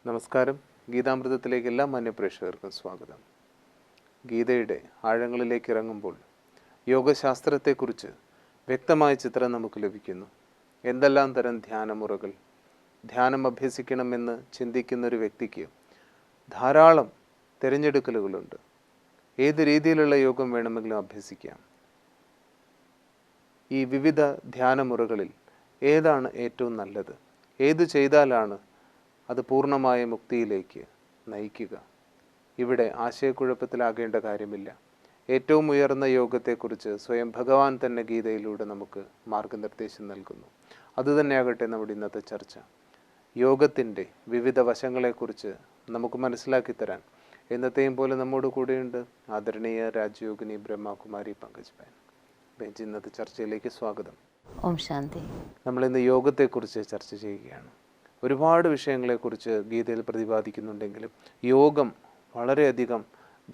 നമസ്കാരം. ഗീതാമൃതത്തിലേക്ക് എല്ലാ മാന്യപ്രേക്ഷകർക്കും സ്വാഗതം. ഗീതയുടെ ആഴങ്ങളിലേക്ക് ഇറങ്ങുമ്പോൾ യോഗശാസ്ത്രത്തെക്കുറിച്ച് വ്യക്തമായ ചിത്രം നമുക്ക് ലഭിക്കുന്നു. എന്തെല്ലാം തരം ധ്യാനമുറകൾ, ധ്യാനം അഭ്യസിക്കണമെന്ന് ചിന്തിക്കുന്ന ഒരു വ്യക്തിക്ക് ധാരാളം തിരഞ്ഞെടുക്കലുകളുണ്ട്. ഏത് രീതിയിലുള്ള യോഗം വേണമെങ്കിലും അഭ്യസിക്കാം. ഈ വിവിധ ധ്യാനമുറകളിൽ ഏതാണ് ഏറ്റവും നല്ലത്, ഏത് ചെയ്താലാണ് അത് പൂർണ്ണമായ മുക്തിയിലേക്ക് നയിക്കുക? ഇവിടെ ആശയക്കുഴപ്പത്തിലാകേണ്ട കാര്യമില്ല. ഏറ്റവും ഉയർന്ന യോഗത്തെക്കുറിച്ച് സ്വയം ഭഗവാൻ തന്നെ ഗീതയിലൂടെ നമുക്ക് മാർഗനിർദ്ദേശം നൽകുന്നു. അതുതന്നെയാകട്ടെ നമ്മുടെ ഇന്നത്തെ ചർച്ച. യോഗത്തിൻ്റെ വിവിധ വശങ്ങളെക്കുറിച്ച് നമുക്ക് മനസ്സിലാക്കി തരാൻ എന്നത്തെയും പോലെ നമ്മോട് കൂടെയുണ്ട് ആദരണീയ രാജയോഗിനി ബ്രഹ്മകുമാരി പങ്കജ് ബെൻ. ബെഞ്ച്, ഇന്നത്തെ ചർച്ചയിലേക്ക് സ്വാഗതം. ഓം ശാന്തി. നമ്മളിന്ന് യോഗത്തെക്കുറിച്ച് ചർച്ച ചെയ്യുകയാണ്. ഒരുപാട് വിഷയങ്ങളെക്കുറിച്ച് ഗീതയിൽ പ്രതിപാദിക്കുന്നുണ്ടെങ്കിലും യോഗം വളരെയധികം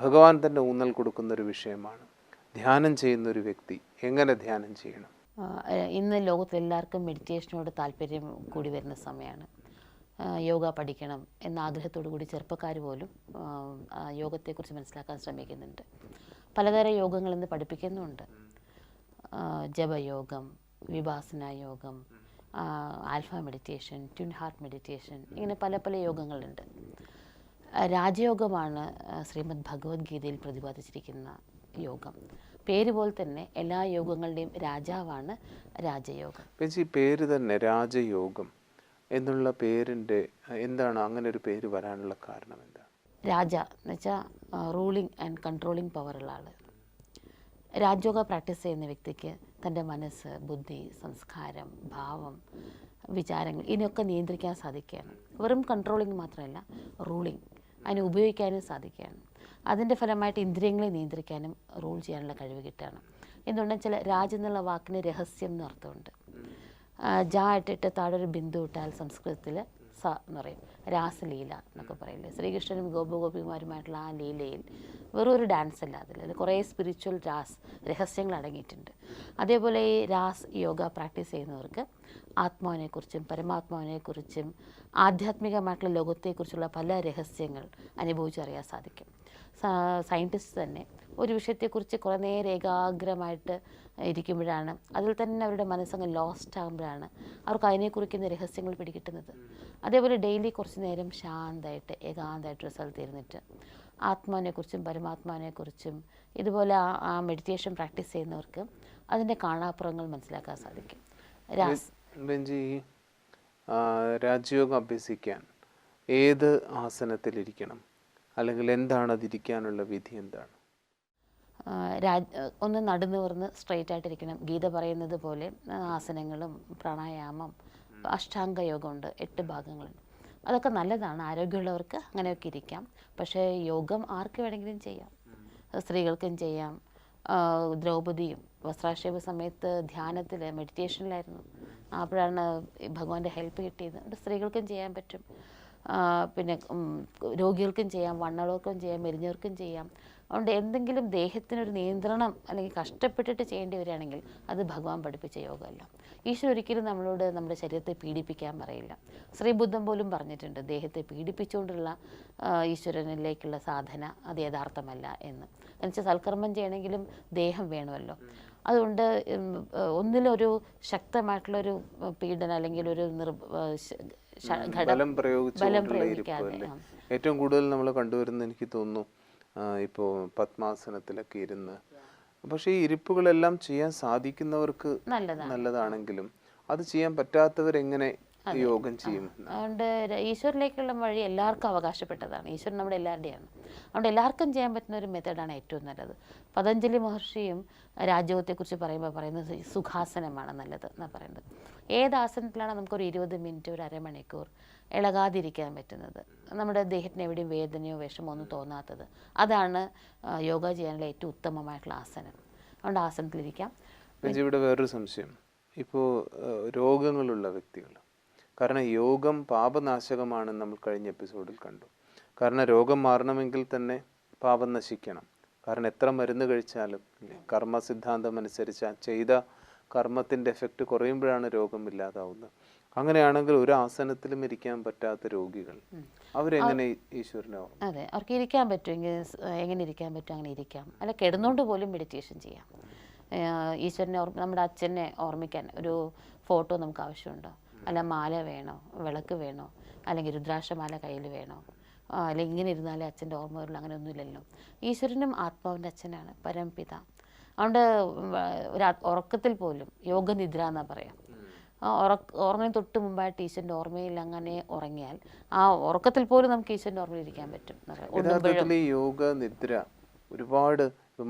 ഭഗവാൻ തന്നെ ഊന്നൽ കൊടുക്കുന്നൊരു വിഷയമാണ്. ധ്യാനം ചെയ്യുന്ന ഒരു വ്യക്തി എങ്ങനെ ധ്യാനം ചെയ്യണം? ഇന്ന് ലോകത്തിൽ എല്ലാവർക്കും മെഡിറ്റേഷനോട് താല്പര്യം കൂടി വരുന്ന സമയമാണ്. യോഗ പഠിക്കണം എന്ന ആഗ്രഹത്തോടു കൂടി ചെറുപ്പക്കാർ പോലും യോഗത്തെക്കുറിച്ച് മനസ്സിലാക്കാൻ ശ്രമിക്കുന്നുണ്ട്. പലതരം യോഗങ്ങൾ ഇന്ന് പഠിപ്പിക്കുന്നുമുണ്ട്. ജപയോഗം, വിപാസന യോഗം, alpha meditation, twin heart meditation, ഇങ്ങനെ പല പല യോഗങ്ങളുണ്ട്. രാജയോഗമാണ് ശ്രീമദ് ഭഗവത്ഗീതയിൽ പ്രതിപാദിച്ചിരിക്കുന്ന യോഗം. പേര് പോലെ തന്നെ എല്ലാ യോഗങ്ങളുടെയും രാജാവാണ് രാജയോഗം. ഈ പേര് തന്നെ രാജയോഗം എന്നുള്ള പേരിൻ്റെ എന്താണ് അങ്ങനെ ഒരു പേര് വരാനുള്ള കാരണം എന്താണ്? രാജ എന്ന് വെച്ചാൽ റൂളിംഗ് ആൻഡ് കൺട്രോളിംഗ് പവറുള്ള ആൾ. രാജയോഗ പ്രാക്ടീസ് ചെയ്യുന്ന വ്യക്തിക്ക് തൻ്റെ മനസ്സ്, ബുദ്ധി, സംസ്കാരം, ഭാവം, വിചാരങ്ങൾ ഇതിനൊക്കെ നിയന്ത്രിക്കാൻ സാധിക്കുകയാണ്. വെറും കൺട്രോളിങ് മാത്രമല്ല, റൂളിങ്, അതിനെ ഉപയോഗിക്കാനും സാധിക്കുകയാണ്. അതിൻ്റെ ഫലമായിട്ട് ഇന്ദ്രിയങ്ങളെ നിയന്ത്രിക്കാനും റൂൾ ചെയ്യാനുള്ള കഴിവ് കിട്ടുകയാണ്. എന്തുകൊണ്ടെന്ന് വെച്ചാൽ രാജ് എന്നുള്ള വാക്കിന് രഹസ്യം എന്ന് അർത്ഥമുണ്ട്. ജാ ഇട്ടിട്ട് താഴെ ഒരു ബിന്ദു ഇട്ടാൽ സംസ്കൃതത്തിൽ സ എന്ന് പറയും. രാസലീല എന്നൊക്കെ പറയില്ലേ, ശ്രീകൃഷ്ണനും ഗോപഗോപിമാരുമായിട്ടുള്ള ആ ലീലയിൽ വെറും ഒരു ഡാൻസ് അല്ല, അതിൽ കുറേ സ്പിരിച്വൽ രഹസ്യങ്ങൾ അടങ്ങിയിട്ടുണ്ട്. അതേപോലെ ഈ രാസ് യോഗ പ്രാക്ടീസ് ചെയ്യുന്നവർക്ക് ആത്മാവിനെക്കുറിച്ചും പരമാത്മാവിനെക്കുറിച്ചും ആധ്യാത്മികമായിട്ടുള്ള ലോകത്തെക്കുറിച്ചുള്ള പല രഹസ്യങ്ങൾ അനുഭവിച്ചറിയാൻ സാധിക്കും. സയൻറ്റിസ്റ്റ് തന്നെ ഒരു വിഷയത്തെക്കുറിച്ച് കുറേ നേരം ഏകാഗ്രമായിട്ട് ഇരിക്കുമ്പോഴാണ്, അതിൽ തന്നെ അവരുടെ മനസ്സങ്ങ് ലോസ്റ്റ് ആകുമ്പോഴാണ് അവർക്ക് അതിനെക്കുറിക്കുന്ന രഹസ്യങ്ങൾ പിടികിട്ടുന്നത്. അതേപോലെ ഡെയിലി കുറച്ച് നേരം ശാന്തമായിട്ട് ഏകാന്തമായിട്ടൊരു സ്ഥലത്ത് ഇരുന്നിട്ട് ആത്മാവിനെക്കുറിച്ചും പരമാത്മാവിനെക്കുറിച്ചും ഇതുപോലെ ആ മെഡിറ്റേഷൻ പ്രാക്ടീസ് ചെയ്യുന്നവർക്ക് അതിൻ്റെ കാണാപ്പുറങ്ങൾ മനസ്സിലാക്കാൻ സാധിക്കും. രാജയോഗം അഭ്യസിക്കാൻ ഏത് ആസനത്തിലിരിക്കണം, അല്ലെങ്കിൽ എന്താണ് അതിരിക്കാനുള്ള വിധി എന്താണ്? ഒന്ന് നടുനിവർന്ന് സ്ട്രെയിറ്റ് ആയിട്ടിരിക്കണം. ഗീത പറയുന്നത് പോലെ ആസനങ്ങളും പ്രാണായാമം, അഷ്ടാംഗ യോഗമുണ്ട്, 8 ഭാഗങ്ങളുണ്ട്. അതൊക്കെ നല്ലതാണ്. ആരോഗ്യമുള്ളവർക്ക് അങ്ങനെയൊക്കെ ഇരിക്കാം. പക്ഷേ യോഗം ആർക്ക് വേണമെങ്കിലും ചെയ്യാം. സ്ത്രീകൾക്കും ചെയ്യാം. ദ്രൗപദിയും വസ്ത്രാക്ഷേപ സമയത്ത് ധ്യാനത്തിൽ മെഡിറ്റേഷനിലായിരുന്നു. അപ്പോഴാണ് ഭഗവാന്റെ ഹെൽപ്പ് കിട്ടിയത്. അതുകൊണ്ട് സ്ത്രീകൾക്കും ചെയ്യാൻ പറ്റും. പിന്നെ രോഗികൾക്കും ചെയ്യാം, വണ്ണമുള്ളവർക്കും ചെയ്യാം, മെലിഞ്ഞവർക്കും ചെയ്യാം. അതുകൊണ്ട് എന്തെങ്കിലും ദേഹത്തിനൊരു നിയന്ത്രണം അല്ലെങ്കിൽ കഷ്ടപ്പെട്ടിട്ട് ചെയ്യേണ്ടി വരികയാണെങ്കിൽ അത് ഭഗവാൻ പഠിപ്പിച്ച യോഗമല്ല. ഈശ്വരൻ ഒരിക്കലും നമ്മളോട് നമ്മുടെ ശരീരത്തെ പീഡിപ്പിക്കാൻ പറയില്ല. ശ്രീബുദ്ധൻ പോലും പറഞ്ഞിട്ടുണ്ട്, ദേഹത്തെ പീഡിപ്പിച്ചുകൊണ്ടുള്ള ഈശ്വരനിലേക്കുള്ള സാധന അത് യഥാർത്ഥമല്ല എന്ന്. എന്നുവെച്ചാൽ സൽക്കർമ്മം ചെയ്യണമെങ്കിലും ദേഹം വേണമല്ലോ. അതുകൊണ്ട് ഒന്നിലൊരു ശക്തമായിട്ടുള്ളൊരു പീഡനം അല്ലെങ്കിൽ ഒരു ബലം പ്രയോഗിക്കാതെ ഏറ്റവും കൂടുതൽ നമ്മൾ കണ്ടുവരുന്ന, എനിക്ക് തോന്നുന്നു, ഇപ്പോൾ പത്മാസനത്തിലൊക്കെ ഇരുന്ന്. പക്ഷേ ഈ ഇരിപ്പുകളെല്ലാം ചെയ്യാൻ സാധിക്കുന്നവർക്ക് നല്ലതാണെങ്കിലും അത് ചെയ്യാൻ പറ്റാത്തവരെങ്ങനെ യോഗം ചെയ്യും? അതുകൊണ്ട് ഈശ്വരനിലേക്കുള്ള വഴി എല്ലാവർക്കും അവകാശപ്പെട്ടതാണ്. ഈശ്വരൻ നമ്മുടെ എല്ലാവരുടെയാണ്. അതുകൊണ്ട് എല്ലാവർക്കും ചെയ്യാൻ പറ്റുന്ന ഒരു മെത്തേഡാണ് ഏറ്റവും നല്ലത്. പതഞ്ജലി മഹർഷിയും രാജയോഗത്തെക്കുറിച്ച് പറയുന്നത് സുഖാസനമാണ് നല്ലത് എന്നാണ് പറയുന്നത്. ഏത് ആസനത്തിലാണ് നമുക്കൊരു 20 മിനിറ്റ്, ഒരു അരമണിക്കൂർ ഇളകാതിരിക്കാൻ പറ്റുന്നത്, നമ്മുടെ ദേഹത്തിന് എവിടെയും വേദനയോ വിഷമോ ഒന്നും തോന്നാത്തത്, അതാണ് യോഗ ചെയ്യാനുള്ള ഏറ്റവും ഉത്തമമായിട്ടുള്ള ആസനം. അതുകൊണ്ട് ആസനത്തിലിരിക്കാം. ഇവിടെ വേറൊരു സംശയം, ഇപ്പോൾ രോഗങ്ങളുള്ള വ്യക്തികൾ, കാരണം യോഗം പാപനാശകമാണെന്ന് നമ്മൾ കഴിഞ്ഞ എപ്പിസോഡിൽ കണ്ടു. കാരണം രോഗം മാറണമെങ്കിൽ തന്നെ പാപം നശിക്കണം. കാരണം എത്ര മരുന്ന് കഴിച്ചാലും കർമ്മ സിദ്ധാന്തം അനുസരിച്ച് ചെയ്ത കർമ്മത്തിൻ്റെ എഫക്റ്റ് കുറയുമ്പോഴാണ് രോഗം ഇല്ലാതാവുന്നത്. അങ്ങനെയാണെങ്കിൽ ഒരു ആസനത്തിലും ഇരിക്കാൻ പറ്റാത്ത രോഗികൾ അവരെങ്ങനെ ഈശ്വരനെ ഓർമ്മ? അതെ, അവർക്ക് ഇരിക്കാൻ പറ്റുമെങ്കിൽ എങ്ങനെ ഇരിക്കാൻ പറ്റും അങ്ങനെ ഇരിക്കാം. അല്ല, കിടന്നുകൊണ്ട് പോലും മെഡിറ്റേഷൻ ചെയ്യാം. ഈശ്വരനെ നമ്മുടെ അച്ഛനെ ഓർമ്മിക്കാൻ ഒരു ഫോട്ടോ നമുക്ക് ആവശ്യമുണ്ടോ? അല്ല, മാല വേണോ, വിളക്ക് വേണോ, അല്ലെങ്കിൽ രുദ്രാക്ഷമാല കയ്യിൽ വേണോ, അല്ലെങ്കിൽ ഇങ്ങനെ ഇരുന്നാലേ അച്ഛൻ്റെ ഓർമ്മ വരുള്ളൂ, അങ്ങനെ ഒന്നുമില്ലല്ലോ. ഈശ്വരനും ആത്മാവിൻ്റെ അച്ഛനാണ്, പരംപിത. അതുകൊണ്ട് ഒരു ഉറക്കത്തിൽ പോലും യോഗനിദ്ര എന്നാ പറയാം. ഉറങ്ങുന്നതിന് തൊട്ട് മുമ്പായിട്ട് ഈശ്വരൻ്റെ ഓർമ്മയിൽ അങ്ങനെ ഉറങ്ങിയാൽ ആ ഉറക്കത്തിൽ പോലും നമുക്ക് ഈശ്വരൻ്റെ ഓർമ്മയിൽ ഇരിക്കാൻ പറ്റും. യഥാർത്ഥത്തിൽ ഈ യോഗനിദ്ര ഒരുപാട്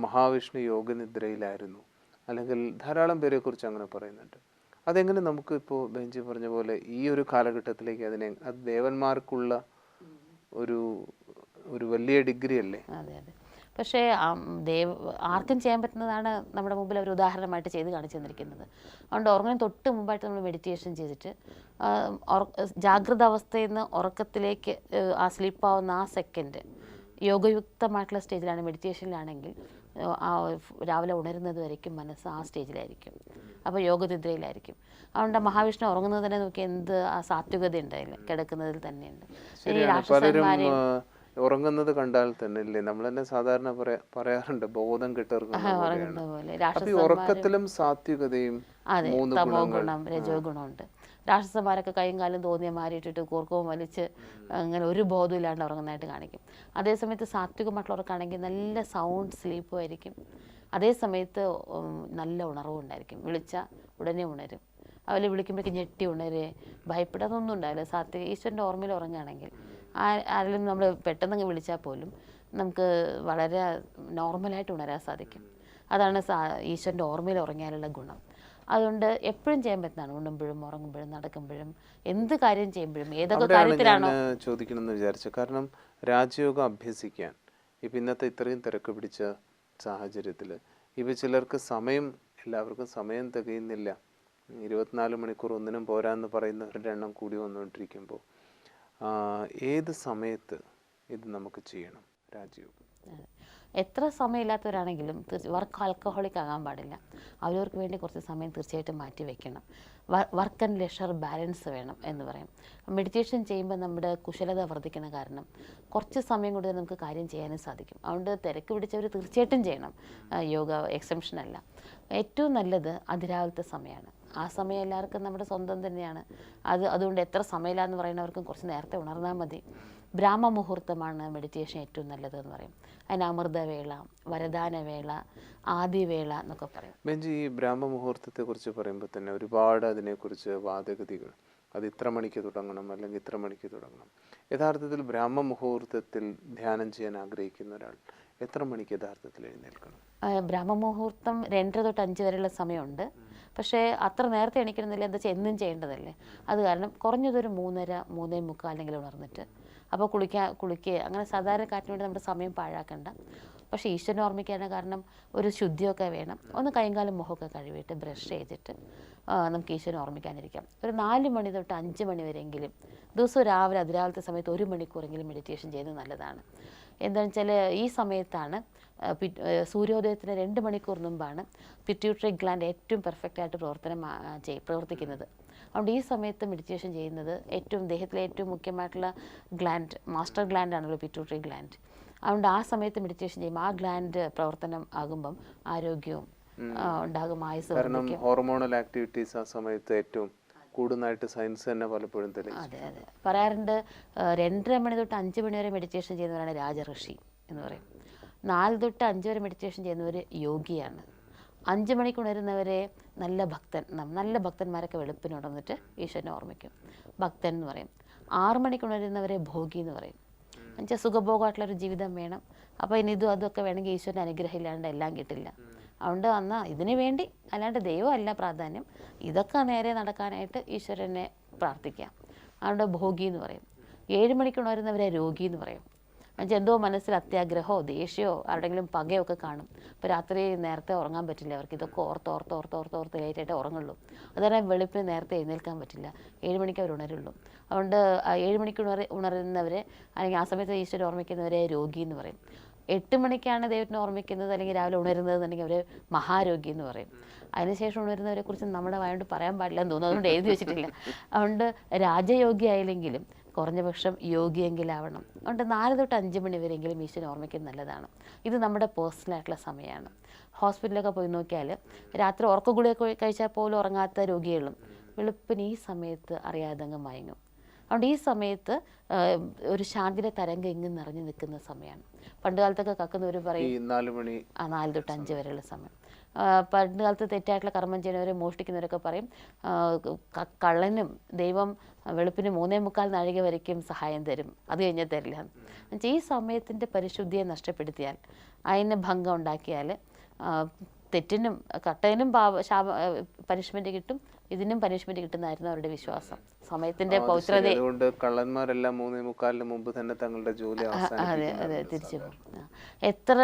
മഹാവിഷ്ണു യോഗനിദ്രയിലായിരുന്നു, അല്ലെങ്കിൽ ധാരാളം പേരെ കുറിച്ച് അങ്ങനെ പറയുന്നുണ്ട്. അതെങ്ങനെ നമുക്ക് ഇപ്പോൾ ബെഞ്ചി പറഞ്ഞ പോലെ ഈ ഒരു കാലഘട്ടത്തിലേക്ക് അത് ദേവന്മാർക്കുള്ള ഒരു ഒരു വലിയ ഡിഗ്രി അല്ലേ? അതെ അതെ. പക്ഷേ ആർക്കും ചെയ്യാൻ പറ്റുന്നതാണ് നമ്മുടെ മുമ്പിൽ ഒരു ഉദാഹരണമായിട്ട് ചെയ്ത് കാണിച്ചു തന്നിരിക്കുന്നത്. അതുകൊണ്ട് ഉറങ്ങാൻ തൊട്ട് മുമ്പായിട്ട് നമ്മൾ മെഡിറ്റേഷൻ ചെയ്തിട്ട് ജാഗ്രത അവസ്ഥയിൽ നിന്ന് ഉറക്കത്തിലേക്ക് ആ സ്ലീപ്പാവുന്ന ആ സെക്കൻഡ് യോഗയുക്തമായിട്ടുള്ള സ്റ്റേജിലാണ്. മെഡിറ്റേഷനിലാണെങ്കിൽ രാവിലെ ഉണരുന്നത് വരയ്ക്കും മനസ്സ് ആ സ്റ്റേജിലായിരിക്കും, അപ്പോൾ യോഗനിദ്രയിലായിരിക്കും. അതുകൊണ്ട് മഹാവിഷ്ണു ഉറങ്ങുന്നത് തന്നെ നോക്കി എന്ത് ആ സാത്വികത ഉണ്ടായില്ല, കിടക്കുന്നതിൽ തന്നെയുണ്ട്. ഉറങ്ങുന്നത് കണ്ടാൽ തന്നെ ഇല്ലേ, നമ്മൾ തന്നെ സാധാരണ പറയാറുണ്ട് ബോധം കെട്ടിറങ്ങുന്ന ഉറക്കത്തിലും സാത്വികതയും തമോ ഗുണം രജോ ഗുണമുണ്ട്. രാക്ഷസന്മാരൊക്കെ കൈയും കാലും തോന്നിയ മാറിയിട്ടിട്ട് കൂർക്കവും വലിച്ച് അങ്ങനെ ഒരു ബോധവും ഇല്ലാണ്ട് ഉറങ്ങുന്നതായിട്ട് കാണിക്കും. അതേസമയത്ത് സാത്വികമായിട്ടുള്ള ഉറക്കമാണെങ്കിൽ നല്ല സൗണ്ട് സ്ലീപ്പും ആയിരിക്കും, അതേ സമയത്ത് നല്ല ഉണർവും ഉണ്ടായിരിക്കും. വിളിച്ചാൽ ഉടനെ ഉണരും, അവരെ വിളിക്കുമ്പോഴേക്കും ഞെട്ടി ഉണരെ, ഭയപ്പെടാതൊന്നും ഉണ്ടാവില്ല. സാത്വിക ഈശ്വരൻ്റെ ഓർമ്മയിൽ ഉറങ്ങുകയാണെങ്കിൽ ആരെങ്കിലും നമ്മൾ പെട്ടെന്ന് വിളിച്ചാൽ പോലും നമുക്ക് വളരെ നോർമലായിട്ട് ഉണരാൻ സാധിക്കും. അതാണ് ഈശ്വരൻ്റെ ഓർമ്മയിൽ ഉറങ്ങിയാലുള്ള ഗുണം. അതുകൊണ്ട് എപ്പോഴും ചെയ്യാൻ പറ്റുന്നതാണ്, ഉണ്ണുമ്പോഴും ഉറങ്ങുമ്പോഴും നടക്കുമ്പോഴും എന്ത് കാര്യം ചെയ്യുമ്പോഴും ഏതൊക്കെ കാര്യത്തിലാണോ ചോദിക്കണമെന്ന് വിചാരിച്ചു. കാരണം രാജയോഗം അഭ്യസിക്കാൻ ഇപ്പം ഇന്നത്തെ ഇത്രയും തിരക്ക് പിടിച്ച സാഹചര്യത്തിൽ ഇപ്പം ചിലർക്ക് എല്ലാവർക്കും സമയം തികയുന്നില്ല. 24 മണിക്കൂർ ഒന്നിനും പോരാന്ന് പറയുന്നവരുടെ എണ്ണം കൂടി വന്നുകൊണ്ടിരിക്കുമ്പോൾ ഏത് സമയത്ത് ഇത് നമുക്ക് ചെയ്യണം രാജയോഗം? എത്ര സമയമില്ലാത്തവരാണെങ്കിലും വർക്ക് ആൽക്കഹോളിക് ആകാൻ പാടില്ല. അവരവർക്ക് വേണ്ടി കുറച്ച് സമയം തീർച്ചയായിട്ടും മാറ്റി വെക്കണം. വർക്ക് ആൻഡ് ലെഷർ ബാലൻസ് വേണം എന്ന് പറയും. മെഡിറ്റേഷൻ ചെയ്യുമ്പോൾ നമ്മുടെ കുശലത വർദ്ധിക്കുന്ന കാരണം കുറച്ച് സമയം കൊണ്ട് നമുക്ക് കാര്യം ചെയ്യാനും സാധിക്കും. അതുകൊണ്ട് തിരക്ക് പിടിച്ചവർ തീർച്ചയായിട്ടും ചെയ്യണം, യോഗ എക്സംഷൻ അല്ല. ഏറ്റവും നല്ലത് അതിരാവിലത്തെ സമയമാണ്. ആ സമയം എല്ലാവർക്കും നമ്മുടെ സ്വന്തം തന്നെയാണ്. അതുകൊണ്ട് എത്ര സമയമില്ലാന്ന് പറയുന്നവർക്കും കുറച്ച് നേരത്തെ ഉണർന്നാൽ മതി. ബ്രാഹ്മ മുഹൂർത്തമാണ് മെഡിറ്റേഷൻ ഏറ്റവും നല്ലതെന്ന് പറയും. അതിന് അമൃതവേള, വരദാനവേള, ആദിവേള എന്നൊക്കെ പറയും. ബെഞ്ചി, ഈ ബ്രാഹ്മ മുഹൂർത്തത്തെക്കുറിച്ച് പറയുമ്പോൾ തന്നെ ഒരുപാട് അതിനെക്കുറിച്ച് വാദഗതികൾ. അത് ഇത്ര മണിക്ക് തുടങ്ങണം അല്ലെങ്കിൽ ഇത്ര മണിക്ക് തുടങ്ങണം. യഥാർത്ഥത്തിൽ ബ്രാഹ്മ മുഹൂർത്തത്തിൽ ധ്യാനം ചെയ്യാൻ ആഗ്രഹിക്കുന്ന ഒരാൾ എത്ര മണിക്ക് യഥാർത്ഥത്തിൽ എഴുന്നേൽക്കണം? ബ്രാഹ്മ മുഹൂർത്തം 2 തൊട്ട് 5 വരെയുള്ള സമയമുണ്ട്. പക്ഷേ അത്ര നേരത്തെ എണീക്കണമെന്നില്ല, എന്താ വെച്ചാൽ എന്നും ചെയ്യേണ്ടതല്ലേ. അത് കാരണം കുറഞ്ഞതൊരു 3:30, 3:45 അല്ലെങ്കിൽ ഉണർന്നിട്ട് അപ്പോൾ കുളിക്കുക അങ്ങനെ സാധാരണ കാറ്റിന് വേണ്ടി നമ്മുടെ സമയം പാഴാക്കണ്ട. പക്ഷേ ഈശ്വരനെ ഓർമ്മിക്കാണ്, കാരണം ഒരു ശുദ്ധിയൊക്കെ വേണം. ഒന്ന് കൈകാലം മുഖമൊക്കെ കഴുകിയിട്ട് ബ്രഷ് ചെയ്തിട്ട് നമുക്ക് ഈശ്വരനെ ഓർമ്മിക്കാനിരിക്കാം. ഒരു 4 മണി തൊട്ട് 5 മണി വരെയെങ്കിലും ദിവസവും രാവിലെ അതിരാവിലത്തെ സമയത്ത് 1 മണിക്കൂറെങ്കിലും മെഡിറ്റേഷൻ ചെയ്യുന്നത് നല്ലതാണ്. എന്താണെന്ന് വെച്ചാൽ ഈ സമയത്താണ് സൂര്യോദയത്തിന് 2 മണിക്കൂർ മുമ്പാണ് പിറ്റ്യൂട്ടറി ഗ്ലാൻഡ് ഏറ്റവും പെർഫെക്റ്റായിട്ട് പ്രവർത്തിക്കുന്നത്. അതുകൊണ്ട് ഈ സമയത്ത് മെഡിറ്റേഷൻ ചെയ്യുന്നത് ദേഹത്തിലെ ഏറ്റവും മുഖ്യമായിട്ടുള്ള ഗ്ലാൻഡ്, മാസ്റ്റർ ഗ്ലാൻഡ് ആണല്ലോ പിറ്റ്യൂട്ടറി ഗ്ലാൻഡ്. അതുകൊണ്ട് ആ സമയത്ത് മെഡിറ്റേഷൻ ചെയ്യുമ്പോൾ ആ ഗ്ലാൻഡ് പ്രവർത്തനം ആകുമ്പം ആരോഗ്യവും ഉണ്ടാകും, ആയുസ്. കാരണം ഹോർമോണൽ ആക്ടിവിറ്റീസ് ആ സമയത്ത് ഏറ്റവും കൂടുതലായിട്ട് സയൻസ് തന്നെ പലപ്പോഴും തെളിയിച്ചു. അതെ അതെ, പറയാറുണ്ട് 2:30 മണി തൊട്ട് 5 മണി വരെ മെഡിറ്റേഷൻ ചെയ്യുന്നവരാണ് രാജഋഷി എന്ന് പറയും. 4 തൊട്ട് 5 വരെ മെഡിറ്റേഷൻ ചെയ്യുന്നവർ യോഗിയാണ്. 5 മണിക്ക് ഉണരുന്നവരെ നല്ല ഭക്തന്മാരൊക്കെ വെളുപ്പിന് ഉണർന്നിട്ട് ഈശ്വരനെ ഓർമ്മിക്കും, ഭക്തൻ എന്ന് പറയും. 6 മണിക്ക് ഉണരുന്നവരെ ഭോഗി എന്ന് പറയും. എന്നുവെച്ചാൽ സുഖഭോഗമായിട്ടുള്ളൊരു ജീവിതം വേണം. അപ്പോൾ ഇനി അതൊക്കെ വേണമെങ്കിൽ ഈശ്വരൻ്റെ അനുഗ്രഹം ഇല്ലാണ്ട് എല്ലാം കിട്ടില്ല. അതുകൊണ്ട് ഇതിനു വേണ്ടി, അല്ലാണ്ട് ദൈവമല്ല പ്രാധാന്യം, ഇതൊക്കെ നേരെ നടക്കാനായിട്ട് ഈശ്വരനെ പ്രാർത്ഥിക്കാം. അതുകൊണ്ട് ഭോഗി എന്ന് പറയും. 7 മണിക്ക് ഉണരുന്നവരെ രോഗി എന്ന് പറയും. എന്നുവെച്ചാൽ എന്തോ മനസ്സിൽ അത്യാഗ്രഹമോ ദേഷ്യമോ ആരുടെങ്കിലും പകയൊക്കെ കാണും. അപ്പോൾ രാത്രി നേരത്തെ ഉറങ്ങാൻ പറ്റില്ല അവർക്ക്. ഇതൊക്കെ ഓർത്ത് ലേറ്റായിട്ടേ ഉറങ്ങുള്ളൂ. അതുപോലെ വെളുപ്പിന് നേരത്തെ എഴുന്നേൽക്കാൻ പറ്റില്ല. 7 മണിക്ക് അവർ ഉണരുള്ളൂ. അതുകൊണ്ട് 7 മണിക്ക് ഉണരുന്നവരെ അല്ലെങ്കിൽ ആ സമയത്ത് ഈശ്വരൻ ഓർമ്മിക്കുന്നവരെ രോഗി എന്ന് പറയും. 8 മണിക്കാണ് ദൈവത്തിനെ ഓർമ്മിക്കുന്നത് അല്ലെങ്കിൽ രാവിലെ ഉണരുന്നത് എന്നുണ്ടെങ്കിൽ അവർ മഹാരോഗി എന്ന് പറയും. അതിനുശേഷം ഉണരുന്നവരെ കുറിച്ച് നമ്മുടെ വായോണ്ട് പറയാൻ പാടില്ല എന്ന് തോന്നുന്നു, അതുകൊണ്ട് എഴുതി വെച്ചിട്ടില്ല. അതുകൊണ്ട് രാജയോഗി ആയില്ലെങ്കിലും കുറഞ്ഞ പക്ഷം യോഗിയെങ്കിലാവണം. അതുകൊണ്ട് 4 തൊട്ട് 5 മണി വരെയെങ്കിലും ഈശ്വരനെ ഓർമ്മിക്കുന്നത് നല്ലതാണ്. ഇത് നമ്മുടെ പേഴ്സണലായിട്ടുള്ള സമയമാണ്. ഹോസ്പിറ്റലൊക്കെ പോയി നോക്കിയാൽ രാത്രി ഉറക്കഗുളിക കഴിച്ചാൽ പോലും ഉറങ്ങാത്ത രോഗികളും വെളുപ്പിന് ഈ സമയത്ത് അറിയാതെ അങ്ങ് മയങ്ങും. അതുകൊണ്ട് ഈ സമയത്ത് ഒരു ശാന്തിയുടെ തരംഗം ഇങ്ങ് നിറഞ്ഞു നിൽക്കുന്ന സമയമാണ്. പണ്ട് കാലത്തൊക്കെ കക്കുന്നവർ പറയും 4 തൊട്ട് 5 വരെയുള്ള സമയം. പണ്ട് കാലത്ത് തെറ്റായിട്ടുള്ള കർമ്മം ചെയ്യുന്നവർ, മോഷ്ടിക്കുന്നവരൊക്കെ പറയും കള്ളനും ദൈവം വെളുപ്പിന് 3:45 നാഴിക വരയ്ക്കും സഹായം തരും, അത് കഴിഞ്ഞാൽ തരില്ല. എന്നുവെച്ചാൽ ഈ സമയത്തിൻ്റെ പരിശുദ്ധിയെ നഷ്ടപ്പെടുത്തിയാൽ, അതിന് ഭംഗം ഉണ്ടാക്കിയാൽ തെറ്റിനും കട്ടതിനും പനിഷ്മെന്റ് കിട്ടും, ഇതിനും പനിഷ്മെന്റ് കിട്ടുന്നതായിരുന്നു അവരുടെ വിശ്വാസം. സമയത്തിന്റെ പൗത്രത. അതുകൊണ്ട് കള്ളന്മാരെല്ലാം 3:45 മുമ്പ് തന്നെ തങ്ങളുടെ ജോലി അതെ തിരിച്ചു പോകും. എത്ര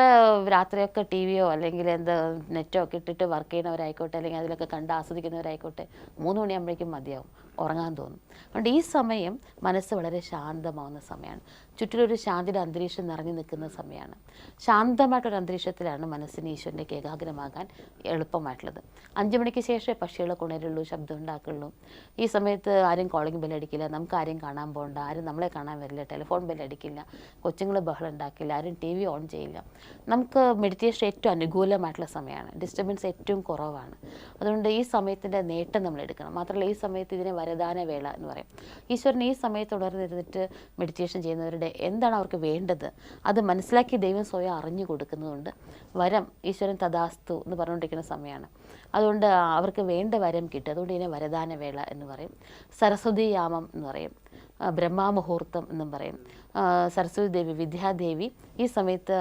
രാത്രിയൊക്കെ ടി വിയോ അല്ലെങ്കിൽ എന്താ നെറ്റോ ഒക്കെ ഇട്ടിട്ട് വർക്ക് ചെയ്യുന്നവരായിക്കോട്ടെ, അല്ലെങ്കിൽ അതിലൊക്കെ കണ്ട് ആസ്വദിക്കുന്നവരായിക്കോട്ടെ, 3 മണിയാകുമ്പോഴേക്കും മതിയാവും, ഉറങ്ങാൻ തോന്നും. അതുകൊണ്ട് ഈ സമയം മനസ്സ് വളരെ ശാന്തമാവുന്ന സമയമാണ്. ചുറ്റിലൊരു ശാന്തിയുടെ അന്തരീക്ഷം നിറഞ്ഞു നിൽക്കുന്ന സമയമാണ്. ശാന്തമായിട്ടൊരു അന്തരീക്ഷത്തിലാണ് മനസ്സിന് ഈശ്വരൻ്റെ ഏകാഗ്രമാകാൻ എളുപ്പമായിട്ടുള്ളത്. 5 മണിക്ക് ശേഷമേ പക്ഷികളൊക്കെ ഉണരുള്ളൂ, ശബ്ദം ഉണ്ടാക്കുള്ളൂ. ഈ സമയത്ത് ആരും കോളിംഗ് ബെല്ലടിക്കില്ല, നമുക്ക് ആരെയും കാണാൻ പോകണ്ട, ആരും നമ്മളെ കാണാൻ വരില്ല, ടെലിഫോൺ ബെല്ലടിക്കില്ല, കൊച്ചുങ്ങൾ ബഹളം ഉണ്ടാക്കില്ല, ആരും ടി വി ഓൺ ചെയ്യില്ല. നമുക്ക് മെഡിറ്റേഷൻ ഏറ്റവും അനുകൂലമായിട്ടുള്ള സമയമാണ്. ഡിസ്റ്റർബൻസ് ഏറ്റവും കുറവാണ്. അതുകൊണ്ട് ഈ സമയത്തിൻ്റെ നേട്ടം നമ്മൾ എടുക്കണം. മാത്രമല്ല ഈ സമയത്ത് ഇതിനെ വരദാന വേള എന്ന് പറയും. ഈശ്വരൻ ഈ സമയത്ത് ഉണർന്നിരുന്നിട്ട് മെഡിറ്റേഷൻ ചെയ്യുന്നവരുടെ എന്താണ് അവർക്ക് വേണ്ടത് അത് മനസ്സിലാക്കി ദൈവം സ്വയം അറിഞ്ഞു കൊടുക്കുന്നതുകൊണ്ട് വരം ഈശ്വരൻ തഥാസ്തു എന്ന് പറഞ്ഞുകൊണ്ടിരിക്കുന്ന സമയമാണ്. അതുകൊണ്ട് അവർക്ക് വേണ്ട വരം കിട്ടും. അതുകൊണ്ട് ഇതിനെ വരദാന വേള എന്ന് പറയും. സരസ്വതി യാമം എന്ന് പറയും, ബ്രഹ്മാമുഹൂർത്തം എന്നും പറയും. സരസ്വതി ദേവി, വിദ്യാദേവി ഈ സമയത്ത്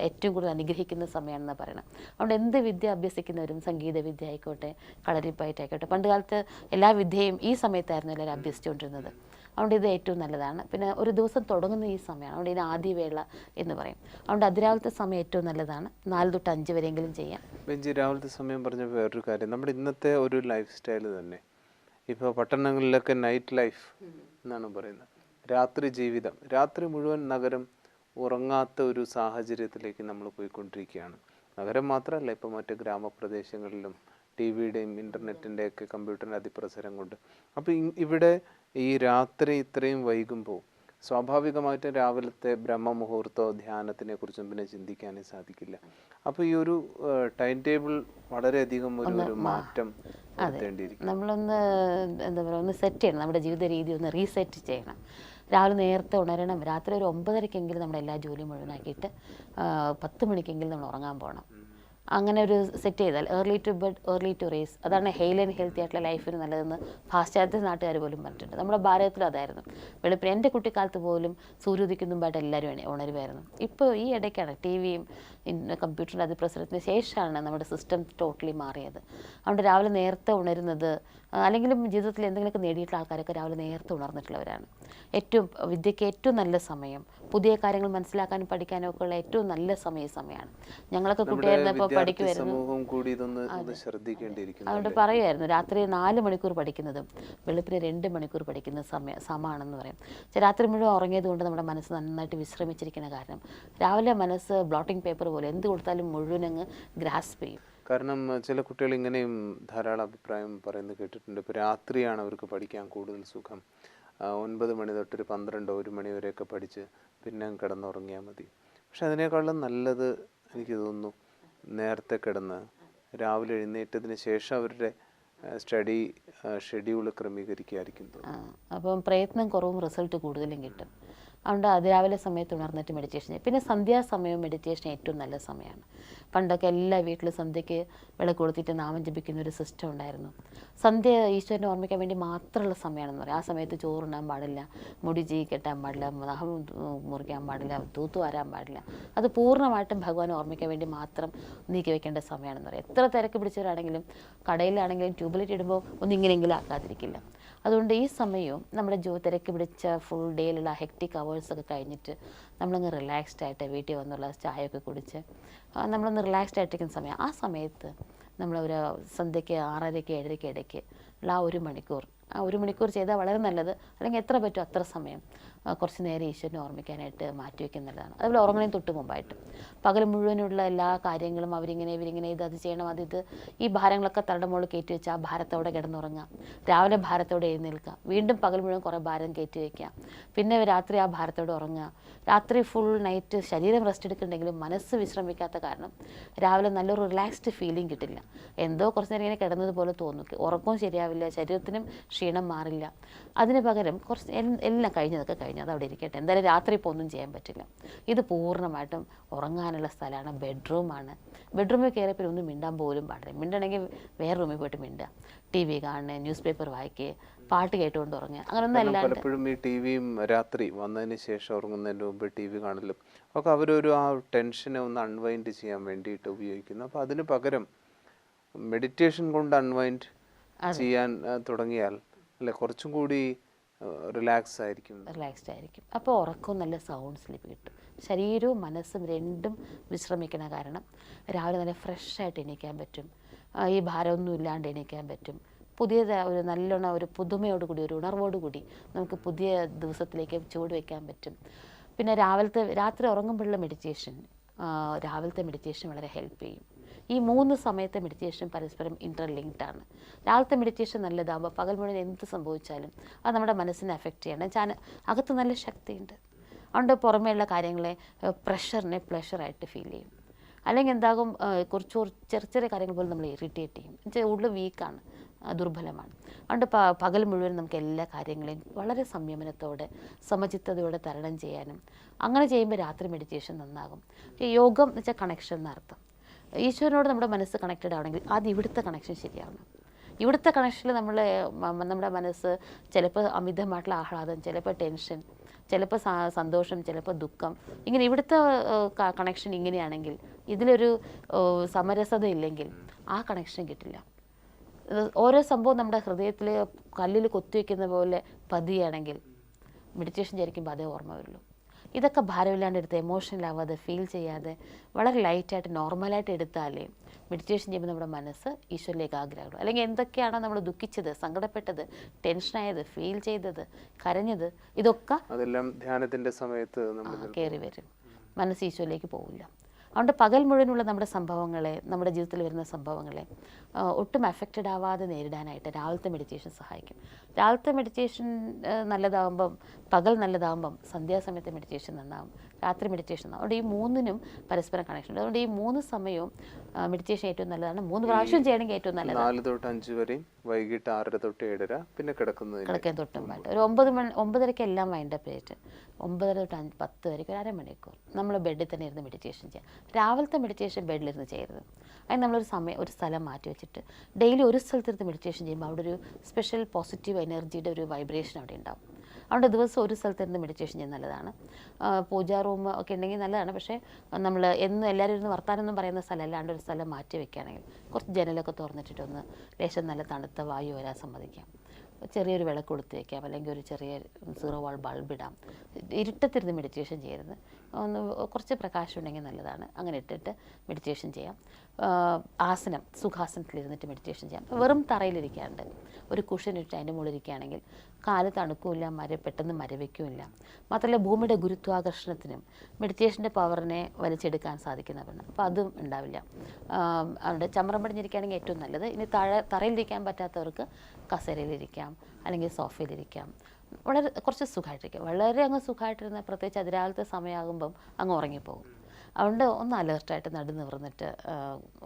ഏറ്റവും കൂടുതൽ അനുഗ്രഹിക്കുന്ന സമയമാണെന്ന് പറയണം. അതുകൊണ്ട് എന്ത് വിദ്യ അഭ്യസിക്കുന്നവരും, സംഗീത വിദ്യ ആയിക്കോട്ടെ, കളരിപ്പയറ്റായിക്കോട്ടെ, പണ്ട് കാലത്ത് എല്ലാ വിദ്യയും ഈ സമയത്തായിരുന്നു എല്ലാവരും അഭ്യസിച്ചുകൊണ്ടിരുന്നത്. അതുകൊണ്ട് ഇത് ഏറ്റവും നല്ലതാണ്. പിന്നെ ഒരു ദിവസം തുടങ്ങുന്ന ഈ സമയമാണ്, അതുകൊണ്ട് ഇതിന് ആദ്യവേള എന്ന് പറയും. അതുകൊണ്ട് അതിരാവിലത്തെ സമയം ഏറ്റവും നല്ലതാണ്. 4 തൊട്ട് 5 വരെയെങ്കിലും ചെയ്യാം. ബെഞ്ചി, രാവിലത്തെ സമയം പറഞ്ഞ വേറൊരു കാര്യം, നമ്മുടെ ഇന്നത്തെ ഒരു ലൈഫ് സ്റ്റൈൽ തന്നെ, ഇപ്പോൾ പട്ടണങ്ങളിലൊക്കെ നൈറ്റ് ലൈഫ് എന്നാണ് പറയുന്നത്, രാത്രി ജീവിതം, രാത്രി മുഴുവൻ നഗരം ഉറങ്ങാത്ത ഒരു സാഹചര്യത്തിലേക്ക് നമ്മൾ പോയിക്കൊണ്ടിരിക്കുകയാണ്. നഗരം മാത്രമല്ല, ഇപ്പോൾ മറ്റ് ഗ്രാമപ്രദേശങ്ങളിലും ടി വിയുടെയും ഇൻ്റർനെറ്റിൻ്റെയൊക്കെ കമ്പ്യൂട്ടറിൻ്റെ അതിപ്രസരം കൊണ്ട്. അപ്പോൾ ഇവിടെ ഈ രാത്രി ഇത്രയും വൈകുമ്പോൾ സ്വാഭാവികമായിട്ടും രാവിലത്തെ ബ്രഹ്മമുഹൂർത്തമോ ധ്യാനത്തിനെ കുറിച്ചും പിന്നെ ചിന്തിക്കാനേ സാധിക്കില്ല. അപ്പോൾ ഈ ഒരു ടൈം ടേബിൾ വളരെയധികം ഒരു മാറ്റം വരുത്തേണ്ടിയിരിക്കും. നമ്മളൊന്ന് എന്താ പറയുക, ഒന്ന് സെറ്റ് ചെയ്യണം, നമ്മുടെ ജീവിത രീതി ഒന്ന് റീസെറ്റ് ചെയ്യണം. രാവിലെ നേരത്തെ ഉണരണം. രാത്രി ഒരു 9:30-ക്കെങ്കിലും നമ്മുടെ എല്ലാ ജോലിയും മുഴുവനാക്കിയിട്ട് 10 മണിക്കെങ്കിലും നമ്മൾ ഉറങ്ങാൻ പോകണം. അങ്ങനെ ഒരു സെറ്റ് ചെയ്താൽ early to bed early to rise, അതാണ് ഹെൽത്തി ആൻഡ് ഹെൽത്തി ആയിട്ടുള്ള ലൈഫിന് നല്ലതെന്ന് പാശ്ചാത്യ നാട്ടുകാർ പോലും പറഞ്ഞിട്ടുണ്ട്. നമ്മുടെ ഭാരതത്തിൽ അതായിരുന്നു. വെളുപ്പിന് എൻ്റെ കുട്ടിക്കാലത്ത് പോലും സൂര്യോദിക്കുന്ന മുമ്പായിട്ട് എല്ലാവരും ഉണരുമായിരുന്നു. ഇപ്പോൾ ഈ ഇടയ്ക്കാണ് ടി വിയും കമ്പ്യൂട്ടറിൻ്റെ അതിപ്രസരത്തിന് ശേഷമാണ് നമ്മുടെ സിസ്റ്റം ടോട്ടലി മാറിയത്. അതുകൊണ്ട് രാവിലെ നേരത്തെ ഉണരുന്നത്, അല്ലെങ്കിലും ജീവിതത്തിൽ എന്തെങ്കിലുമൊക്കെ നേടിയിട്ടുള്ള ആൾക്കാരൊക്കെ രാവിലെ നേരത്തെ ഉണർന്നിട്ടുള്ളവരാണ്. വിദ്യയ്ക്ക് ഏറ്റവും നല്ല സമയം, പുതിയ കാര്യങ്ങൾ മനസ്സിലാക്കാനും പഠിക്കാനും ഒക്കെ ഉള്ള ഏറ്റവും നല്ല സമയമാണ്. ഞങ്ങളൊക്കെ കുട്ടിയായിരുന്നപ്പോൾ പഠിക്കുമായിരുന്നു. അതുകൊണ്ട് പറയുമായിരുന്നു രാത്രി 4 മണിക്കൂർ പഠിക്കുന്നതും വെളുപ്പിന് 2 മണിക്കൂർ പഠിക്കുന്ന സമാണെന്ന് പറയും. രാത്രി മുഴുവൻ ഉറങ്ങിയത് കൊണ്ട് നമ്മുടെ മനസ്സ് നന്നായിട്ട് വിശ്രമിച്ചിരിക്കുന്ന കാരണം രാവിലെ മനസ്സ് ബ്ലോട്ടിംഗ് പേപ്പർ പോലെ എന്ത് കൊടുത്താലും മുഴുവനങ്ങ് ഗ്രാസ്പ് ചെയ്യും. കാരണം ചില കുട്ടികൾ ഇങ്ങനെയും ധാരാളം അഭിപ്രായം പറയുന്നത് കേട്ടിട്ടുണ്ട്. ഇപ്പോൾ രാത്രിയാണ് അവർക്ക് പഠിക്കാൻ കൂടുതൽ സുഖം, 9 മണി തൊട്ടൊരു 12-1 മണി വരെയൊക്കെ പഠിച്ച് പിന്നെ കിടന്നുറങ്ങിയാൽ മതി. പക്ഷെ അതിനേക്കാളും നല്ലത് എനിക്ക് തോന്നുന്നു നേരത്തെ കിടന്ന് രാവിലെ എഴുന്നേറ്റതിന് ശേഷം അവരുടെ സ്റ്റഡി ഷെഡ്യൂൾ ക്രമീകരിക്കുകയായിരിക്കും തോന്നുന്നു. അപ്പം പ്രയത്നം കുറവും റിസൾട്ട് കൂടുതലും കിട്ടും. അതുകൊണ്ട് അതിരാവിലെ സമയത്ത് ഉണർന്നിട്ട് മെഡിറ്റേഷൻ ചെയ്യും. പിന്നെ സന്ധ്യാസമയവും മെഡിറ്റേഷൻ ഏറ്റവും നല്ല സമയമാണ്. പണ്ടൊക്കെ എല്ലാ വീട്ടിലും സന്ധ്യയ്ക്ക് വിളക്ക് കൊളുത്തിട്ട് നാമം ജപിക്കുന്ന ഒരു സിസ്റ്റം ഉണ്ടായിരുന്നു. സന്ധ്യ ഈശ്വരനെ ഓർമ്മിക്കാൻ വേണ്ടി മാത്രമുള്ള സമയമാണെന്ന് പറയും. ആ സമയത്ത് ചോറുണ്ണാൻ പാടില്ല, മുടി കെട്ടാൻ പാടില്ല, നഖം മുറിക്കാൻ പാടില്ല, തൂത്തു വാരാൻ പാടില്ല. അത് പൂർണ്ണമായിട്ടും ഭഗവാനെ ഓർമ്മിക്കാൻ വേണ്ടി മാത്രം നീക്കി വെക്കേണ്ട സമയമാണെന്ന് പറയും. എത്ര തിരക്ക് പിടിച്ചവരാണെങ്കിലും കടയിലാണെങ്കിലും ട്യൂബ്ലൈറ്റ് ഇടുമ്പോൾ ഒന്നിങ്ങനെയെങ്കിലും ആക്കാതിരിക്കില്ല. അതുകൊണ്ട് ഈ സമയവും നമ്മുടെ തിരക്ക് പിടിച്ച ഫുൾ ഡേയിലുള്ള ഹെക്റ്റിക് അവേഴ്സൊക്കെ കഴിഞ്ഞിട്ട് നമ്മളങ്ങ് റിലാക്സ്ഡ് ആയിട്ട് വീട്ടിൽ വന്നുള്ള ചായയൊക്കെ കുടിച്ച് നമ്മളൊന്ന് റിലാക്സ്ഡ് ആയിട്ടിരിക്കുന്ന സമയം, ആ സമയത്ത് നമ്മളൊരു സന്ധ്യയ്ക്ക് 6:30-ക്ക് 7:30-ക്ക് ഇടയ്ക്ക് ഉള്ള ആ 1 മണിക്കൂർ ചെയ്താൽ വളരെ നല്ലത്. അല്ലെങ്കിൽ എത്ര പറ്റും അത്ര സമയം കുറച്ച് നേരം ഈശ്വരനെ ഓർമ്മിക്കാനായിട്ട് മാറ്റിവെക്കുന്നതാണ്. അതുപോലെ ഉറങ്ങണേന് തൊട്ട് മുമ്പായിട്ട് പകൽ മുഴുവനുള്ള എല്ലാ കാര്യങ്ങളും ഇവരിങ്ങനെ അത് ചെയ്യണം, ഇത് ഈ ഭാരങ്ങളൊക്കെ തലയുടെ മുകളിൽ കയറ്റി വെച്ച് ആ ഭാരത്തോടെ കിടന്നുറങ്ങുക. രാവിലെ ഭാരത്തോടെ എഴുന്നേൽക്കുക, വീണ്ടും പകൽ മുഴുവൻ കുറേ ഭാരം കയറ്റി വയ്ക്കുക, പിന്നെ രാത്രി ആ ഭാരത്തോടെ ഉറങ്ങുക. രാത്രി ഫുൾ നൈറ്റ് ശരീരം റെസ്റ്റ് എടുക്കുന്നുണ്ടെങ്കിലും മനസ്സ് വിശ്രമിക്കാത്ത കാരണം രാവിലെ നല്ലൊരു റിലാക്സ്ഡ് ഫീലിംഗ് കിട്ടില്ല. എന്തോ കുറച്ച് നേരം ഇങ്ങനെ കിടന്നതുപോലെ തോന്നും, ഉറക്കവും ശരിയാവില്ല, ശരീരത്തിനും ക്ഷീണം മാറില്ല. അതിന് പകരം കുറച്ച് എല്ലാം കഴിഞ്ഞതൊക്കെ കഴിഞ്ഞു, അത് അവിടെ ഇരിക്കട്ടെ, എന്തായാലും രാത്രി ഇപ്പോൾ ഒന്നും ചെയ്യാൻ പറ്റില്ല. ഇത് പൂർണ്ണമായിട്ടും ഉറങ്ങാനുള്ള സ്ഥലമാണ്, ബെഡ്റൂമാണ്. ബെഡ്റൂമിൽ കയറിയപ്പോൾ ഒന്നും മിണ്ടാൻ പോലും പാടില്ല. മിണ്ടണമെങ്കിൽ വേറെ റൂമിൽ പോയിട്ട് മിണ്ടുക, TV കാണുക, ന്യൂസ് പേപ്പർ വായിക്കുക, പാട്ട് കേട്ടുകൊണ്ട് ഉറങ്ങുക, അങ്ങനെയൊന്നും അല്ലാണ്ട്. പലപ്പോഴും ഈ ടിവിയും രാത്രി വന്നതിന് ശേഷം ഉറങ്ങുന്നതിന് മുമ്പ് TV കാണലും ഒക്കെ അവരൊരു ആ ടെൻഷനെ ഒന്ന് അൺവൈൻഡ് ചെയ്യാൻ വേണ്ടിയിട്ട് ഉപയോഗിക്കുന്നു. അപ്പോൾ അതിന് പകരം മെഡിറ്റേഷൻ കൊണ്ട് അൺവൈൻഡ് ചെയ്യാൻ തുടങ്ങിയാൽ അല്ലെ കുറച്ചും കൂടി റിലാക്സ്ഡ് ആയിരിക്കും. അപ്പോൾ ഉറക്കവും നല്ല സൗണ്ട് സ്ലീപ്പ് കിട്ടും. ശരീരവും മനസ്സും രണ്ടും വിശ്രമിക്കണ കാരണം രാവിലെ നല്ല ഫ്രഷായിട്ട് എണീക്കാൻ പറ്റും, ഈ ഭാരമൊന്നും ഇല്ലാണ്ട് എണീക്കാൻ പറ്റും. ഒരു നല്ലോണം ഒരു പുതുമയോടുകൂടി, ഒരു ഉണർവോടുകൂടി നമുക്ക് പുതിയ ദിവസത്തിലേക്ക് ചുവട് വയ്ക്കാൻ പറ്റും. പിന്നെ രാത്രി ഉറങ്ങുമ്പോഴുള്ള മെഡിറ്റേഷൻ, രാവിലത്തെ മെഡിറ്റേഷൻ വളരെ ഹെൽപ്പ് ചെയ്യും. ഈ 3 സമയത്തെ മെഡിറ്റേഷൻ പരസ്പരം ഇൻ്റർലിങ്ക്ഡ് ആണ്. രാവിലത്തെ മെഡിറ്റേഷൻ നല്ലതാകുമ്പോൾ പകൽ മുഴുവൻ എന്ത് സംഭവിച്ചാലും അത് നമ്മുടെ മനസ്സിനെ അഫക്റ്റ് ചെയ്യണം. അകത്ത് നല്ല ശക്തിയുണ്ട്, അതുകൊണ്ട് പുറമേയുള്ള കാര്യങ്ങളെ പ്രഷറിനെ പ്ലഷറായിട്ട് ഫീൽ ചെയ്യും. അല്ലെങ്കിൽ എന്താകും, കുറച്ച് ചെറിയ കാര്യങ്ങൾ പോലും നമ്മൾ ഇറിറ്റേറ്റ് ചെയ്യും. എന്നുവെച്ചാൽ ഉള്ളിൽ വീക്കാണ്, ദുർബലമാണ്. അതുകൊണ്ട് പകൽ മുഴുവൻ നമുക്ക് എല്ലാ കാര്യങ്ങളെയും വളരെ സംയമനത്തോടെ സമചിത്തതയോടെ തരണം ചെയ്യാനും, അങ്ങനെ ചെയ്യുമ്പോൾ രാത്രി മെഡിറ്റേഷൻ നന്നാകും. യോഗം എന്ന് വെച്ചാൽ കണക്ഷൻ എന്നർത്ഥം. ഈശ്വരനോട് നമ്മുടെ മനസ്സ് കണക്റ്റഡ് ആണെങ്കിൽ അത് ഇവിടുത്തെ കണക്ഷൻ ശരിയാവണം. ഇവിടുത്തെ കണക്ഷനിൽ നമ്മുടെ മനസ്സ് ചിലപ്പോൾ അമിതമായിട്ടുള്ള ആഹ്ലാദം, ചിലപ്പോൾ ടെൻഷൻ, ചിലപ്പോൾ സന്തോഷം, ചിലപ്പോൾ ദുഃഖം, ഇങ്ങനെ ഇവിടുത്തെ കണക്ഷൻ ഇങ്ങനെയാണെങ്കിൽ, ഇതിലൊരു സമരസത ഇല്ലെങ്കിൽ ആ കണക്ഷൻ കിട്ടില്ല. ഓരോ സംഭവം നമ്മുടെ ഹൃദയത്തിൽ കല്ലിൽ കൊത്തിവെക്കുന്ന പോലെ പതിയാണെങ്കിൽ മെഡിറ്റേഷൻ വിചാരിക്കുമ്പോൾ അതേ ഓർമ്മ വരുള്ളൂ. ഇതൊക്കെ ഭാരമില്ലാണ്ട് എടുത്ത് എമോഷണലാവാതെ ഫീൽ ചെയ്യാതെ വളരെ ലൈറ്റായിട്ട് നോർമലായിട്ട് എടുത്താലേ മെഡിറ്റേഷൻ ചെയ്യുമ്പോൾ നമ്മുടെ മനസ്സ് ഈശ്വരിലേക്ക് ആഗ്രഹമുള്ളൂ. അല്ലെങ്കിൽ എന്തൊക്കെയാണോ നമ്മൾ ദുഃഖിച്ചത്, സങ്കടപ്പെട്ടത്, ടെൻഷനായത്, ഫീൽ ചെയ്തത്, കരഞ്ഞത്, ഇതൊക്കെ അതെല്ലാം ധ്യാനത്തിൻ്റെ സമയത്ത് കയറി വരും, മനസ്സ് ഈശ്വരിലേക്ക് പോവില്ല. അതുകൊണ്ട് പകൽ മുഴുവനുള്ള നമ്മുടെ സംഭവങ്ങളെ, നമ്മുടെ ജീവിതത്തിൽ വരുന്ന സംഭവങ്ങളെ ഒട്ടും അഫക്റ്റഡ് ആവാതെ നേരിടാനായിട്ട് രാവിലത്തെ മെഡിറ്റേഷൻ സഹായിക്കും. രാവിലത്തെ മെഡിറ്റേഷൻ നല്ലതാകുമ്പം, പകൽ നല്ലതാകുമ്പം സന്ധ്യാസമയത്തെ മെഡിറ്റേഷൻ നന്നാകും, രാത്രി മെഡിറ്റേഷൻ നന്നാകും. അതുകൊണ്ട് ഈ 3നും പരസ്പരം കണക്ഷൻ ഉണ്ട്. അതുകൊണ്ട് ഈ 3 സമയവും മെഡിറ്റേഷൻ ഏറ്റവും നല്ലതാണ്. 3 പ്രാവശ്യം ചെയ്യണമെങ്കിൽ ഏറ്റവും നല്ലതാണ്. 4 തൊട്ട് 5 വരെയും, വൈകിട്ട് 6 തൊട്ട് 7:30, പിന്നെ കിടക്കാൻ തൊട്ടുമായിട്ട് ഒരു 9:30 എല്ലാം വൈൻഡപ്പ് ചെയ്തിട്ട് 9:30 തൊട്ട് 10 വരെയ്ക്ക് ഒരു അരമണിക്കൂർ നമ്മൾ ബെഡിൽ തന്നെ ഇരുന്ന് മെഡിറ്റേഷൻ ചെയ്യാം. രാവിലത്തെ മെഡിറ്റേഷൻ ബെഡിലിരുന്ന് ചെയ്യരുത്. അതിന് നമ്മളൊരു ഒരു സ്ഥലം മാറ്റി വെച്ചിട്ട് ഡെയിലി ഒരു സ്ഥലത്തിരുന്ന് മെഡിറ്റേഷൻ ചെയ്യുമ്പോൾ അവിടെ ഒരു സ്പെഷ്യൽ പോസിറ്റീവ് എനർജിയുടെ ഒരു വൈബ്രേഷൻ അവിടെ ഉണ്ടാവും. അതുകൊണ്ട് ദിവസം ഒരു സ്ഥലത്തിരുന്ന് മെഡിറ്റേഷൻ ചെയ്യുന്നത് നല്ലതാണ്. പൂജാ റൂം ഒക്കെ ഉണ്ടെങ്കിൽ നല്ലതാണ്. പക്ഷേ നമ്മൾ എന്നും എല്ലാവരും ഇരുന്ന് വർത്താനൊന്നും പറയുന്ന സ്ഥലം അല്ലാണ്ട് ഒരു സ്ഥലം മാറ്റി വെക്കുകയാണെങ്കിൽ കുറച്ച് ജനലൊക്കെ തുറന്നിട്ടിട്ടൊന്ന് ലേശം നല്ല തണുത്ത വായു വരാൻ സമ്മതിക്കാം. ചെറിയൊരു വിളക്ക് കൊടുത്ത് വയ്ക്കാം, അല്ലെങ്കിൽ ഒരു ചെറിയ 0 വാൾ ബൾബ് ഇടാം. ഇരുട്ടത്തിരുന്ന് മെഡിറ്റേഷൻ ചെയ്യരുത്, ഒന്ന് കുറച്ച് പ്രകാശം ഉണ്ടെങ്കിൽ നല്ലതാണ്. അങ്ങനെ ഇട്ടിട്ട് മെഡിറ്റേഷൻ ചെയ്യാം. ആസനം, സുഖാസനത്തിലിരുന്നിട്ട് മെഡിറ്റേഷൻ ചെയ്യാം. വെറും തറയിലിരിക്കാണ്ട് ഒരു കുഷൻ ഇട്ട് അതിൻ്റെ മുകളിൽ ഇരിക്കുകയാണെങ്കിൽ കാല് തണുക്കില്ല, പെട്ടെന്ന് മരവിക്കില്ല. മാത്രമല്ല ഭൂമിയുടെ ഗുരുത്വാകർഷണത്തിനും മെഡിറ്റേഷൻ്റെ പവറിനെ വലിച്ചെടുക്കാൻ സാധിക്കുന്നവരാണ്. അപ്പോൾ അതും ഉണ്ടാവില്ല. അതുകൊണ്ട് ചമ്രം പടിഞ്ഞിരിക്കുകയാണെങ്കിൽ ഏറ്റവും നല്ലത്. ഇനി തറയിലിരിക്കാൻ പറ്റാത്തവർക്ക് കസേരയിലിരിക്കാം, അല്ലെങ്കിൽ സോഫയിലിരിക്കാം. കുറച്ച് സുഖമായിട്ടിരിക്കാം. വളരെ അങ്ങ് സുഖമായിട്ടിരുന്ന, പ്രത്യേകിച്ച് അതിരാവിലത്തെ സമയമാകുമ്പം അങ്ങ് ഉറങ്ങിപ്പോകും. അതുകൊണ്ട് ഒന്ന് അലേർട്ടായിട്ട് നടുനിവർന്നിട്ട്